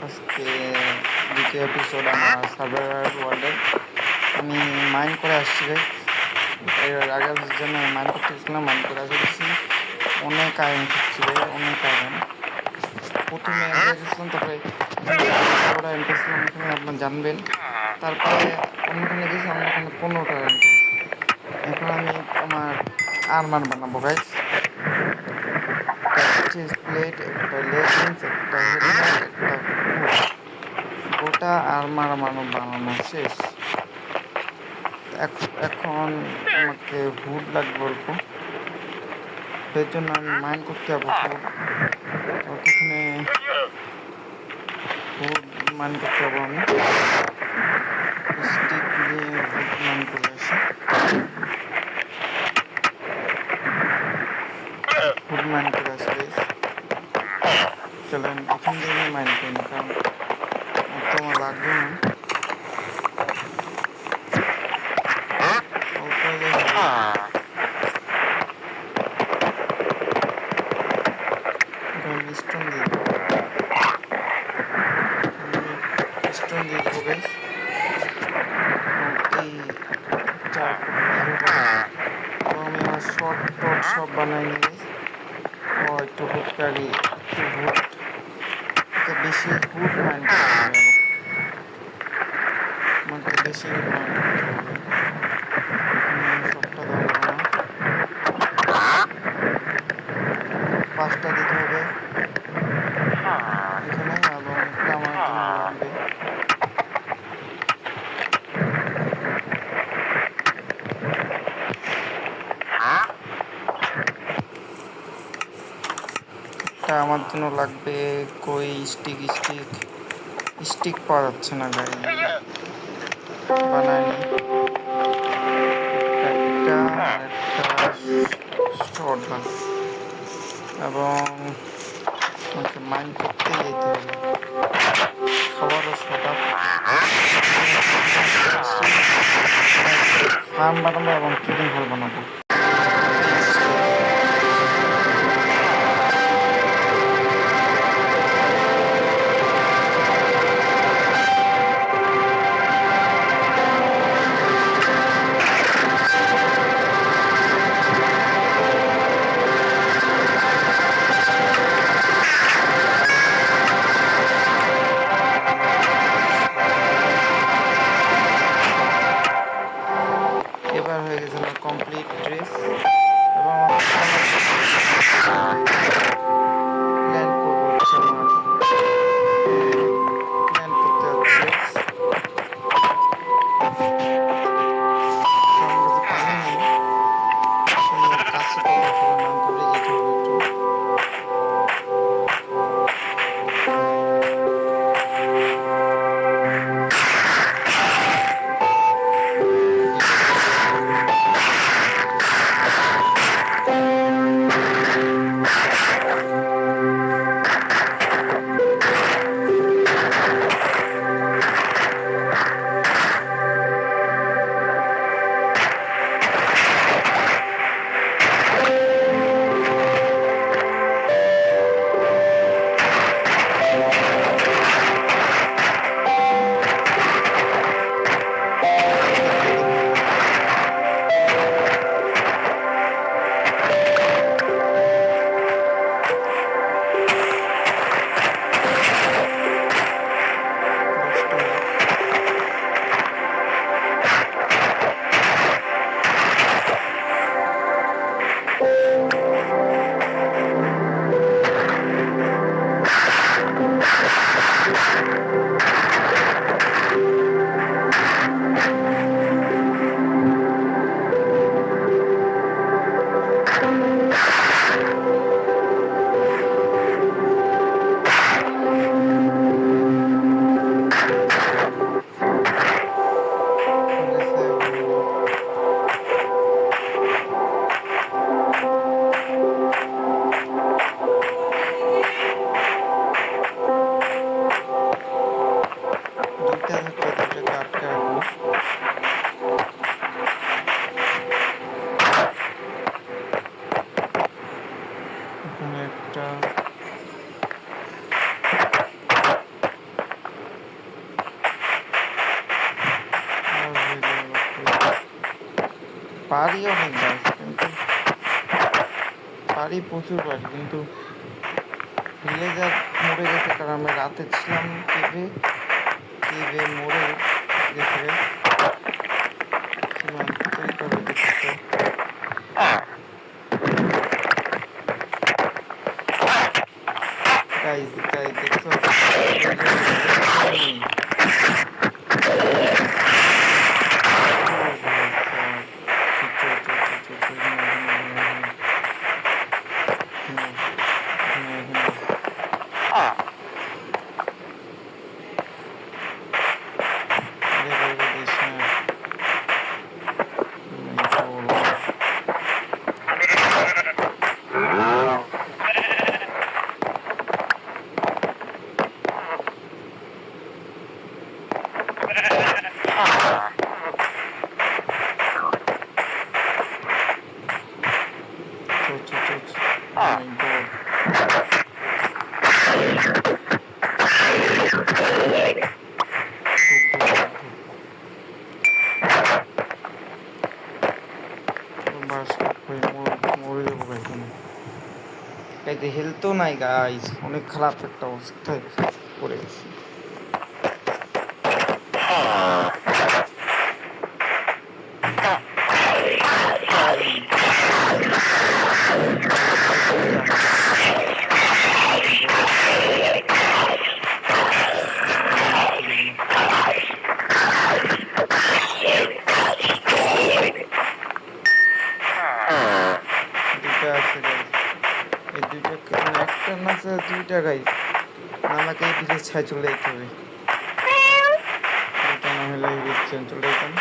আজকে দ্বিতীয় এপিসোড আমার সার্ভাইভার ওয়ার্ল্ডের। আমি মাইন্ড করে আসছি গাইস। এর আগের জন্য মাইন্ড করতে গেছিলাম, মাইন্ড করে আসছি। অনেক আয়রন খুঁজছি ভাই, অনেক আয়রন। প্রথমে এগিয়ে গেছিলাম, তারপরে ওরা এন্টেছিলাম, ওখানে আপনার জানবেন। তারপরে অন্যখানে গেছি, অন্যখানে 15টা আয়রন। এখন আমি আমার আর্মার বানাবো গাইস। একটা চেস্ট প্লেট, একটা লেগিংস, একটা হেলমেট, একটা গোটা আর্মার বানানো শেষ। এখন আমাকে হুড লাগবে অল্প, এর জন্য আমি মাইন্ড করতে যাবো হুড। ওখানে হুড মাইন্ড করতে যাবো আমি। স্টিক নিয়ে হুড মাইন্ড করে আসি। হুড মাইন্ড করে আসি গাইস। চলেন এখান থেকে মাইন্ড করি না, কারণ তোমার লাগবে না। স্টোন দিয়ে দেবো, স্টোন দিয়ে দেবো গাইস। এই 4 ফুট এবং আমি আমার শর্ট টট সব বানাই নিই গাইস। ও একটু হুড কারি, একটু হুড, বেশি হুড মাইন্ড করতে হবে, আমাকে বেশি হুড মাইন্ড করতে হবে। সবটা দেওয়া যাবে না, 5টা দিতে হবে এখানে, এবং একটা আমার জন্য লাগবে। একটা আমার জন্য লাগবে। কই স্টিক, স্টিক স্টিক পাওয়া যাচ্ছে না গাই, বানায়নি। একটা আর একটা শর্ট গান, এবং আমাকে মাইন্ড করতে যেতে হবে। খাবারও শর্ট আপ, ফার্ম বানাবো এবং ট্রেডিং হল বানাবো। এবার হয়ে গেছে আমার কমপ্লিট ড্রেস। পারি অনেক গাছ, কিন্তু পারি প্রচুর পারি, কিন্তু ভিলেজার মরে গেছে কারণ আমি রাতে ছিলাম কেভে, কেভে মরে গেছে। ওইভাবে দেখতো গাইজ গাইজ দেখছো হেলথও নাই গাইস, অনেক খারাপ একটা অবস্থায় পড়ে গেছে। দুইটা গাইস আমাকে এই পিঠে ছাই চলে যেতে হবে, এটা না হলে চলে যেতাম,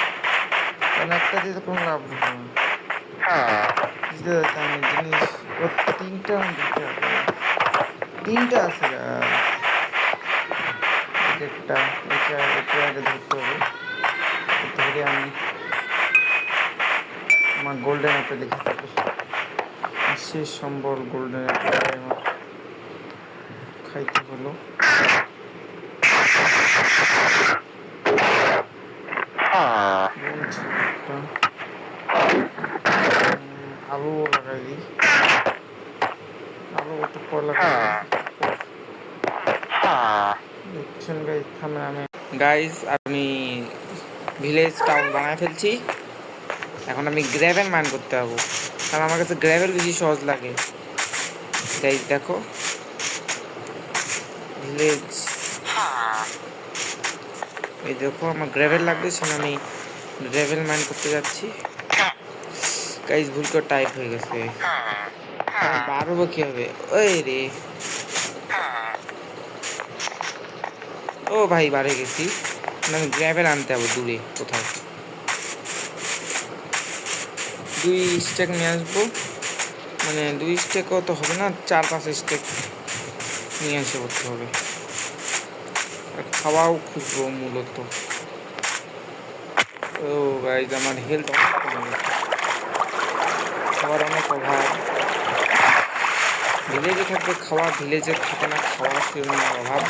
কারণ একটা দিয়ে তো কোনো লাভ হবে না। বুঝতে পারতাম জিনিস ও তিনটা তিনটা আছে একটা, এটা আগে ধরতে হবে, ধরে আমি আমার গোল্ডেন অ্যাপে লিখে থাকি শেষ সম্বল গোল্ডেন অ্যাপে আমার খাইতে হলো। আলু লাগাই দিই, আলু একটু পর লাগাই দেখছেন গাইজ। থামে আমি গাইজ আমি ভিলেজ টাউন বানায় ফেলছি, এখন আমি গ্র্যাভেল মাইন করতে পারবো, কারণ আমার কাছে গ্র্যাভেল বেশি সহজ লাগে। গাইজ দেখো ভিলেজ, এই দেখো আমার গ্র্যাভেল লাগবে, সেখানে আমি গ্র্যাভেল মাইন করতে যাচ্ছি। গাইজ ভুল করে টাইপ হয়ে গেছে, বাড়বো কি হবে? ওই রে ও ভাই বাড়ে গেছি, আমি গ্র্যাভেল আনতে যাবো দূরে কোথাও, 2 স্টেক নিয়ে আসবো, মানে 2 স্টেকও তো হবে না, 4-5 স্টেক নিয়ে এসে করতে হবে, আর খাওয়াও খুঁজবো মূলত। ও গাইজ আমার হেলথ অনেক কমে গেছে, খাওয়ার অনেক অভাব। ভিলেজে থাকবে খাওয়া, ভিলেজে থাকে না খাওয়া, সেরকম অভাব।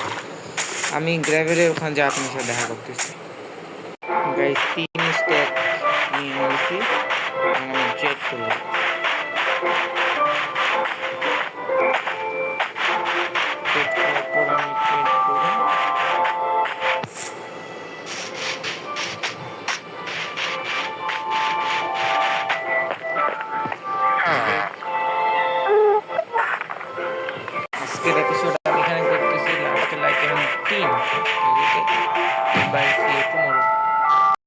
আমি গ্র্যাভেলের ওখানে যা আপনার সাথে দেখা করতেছি গাইজ, 3 স্টেক নিয়ে নিয়েছি, আমি চেক করবো। আজকের এপিসোড আমি এখানে করতেছি, লাস্টের লাইক 3 বাই সি টুমরো।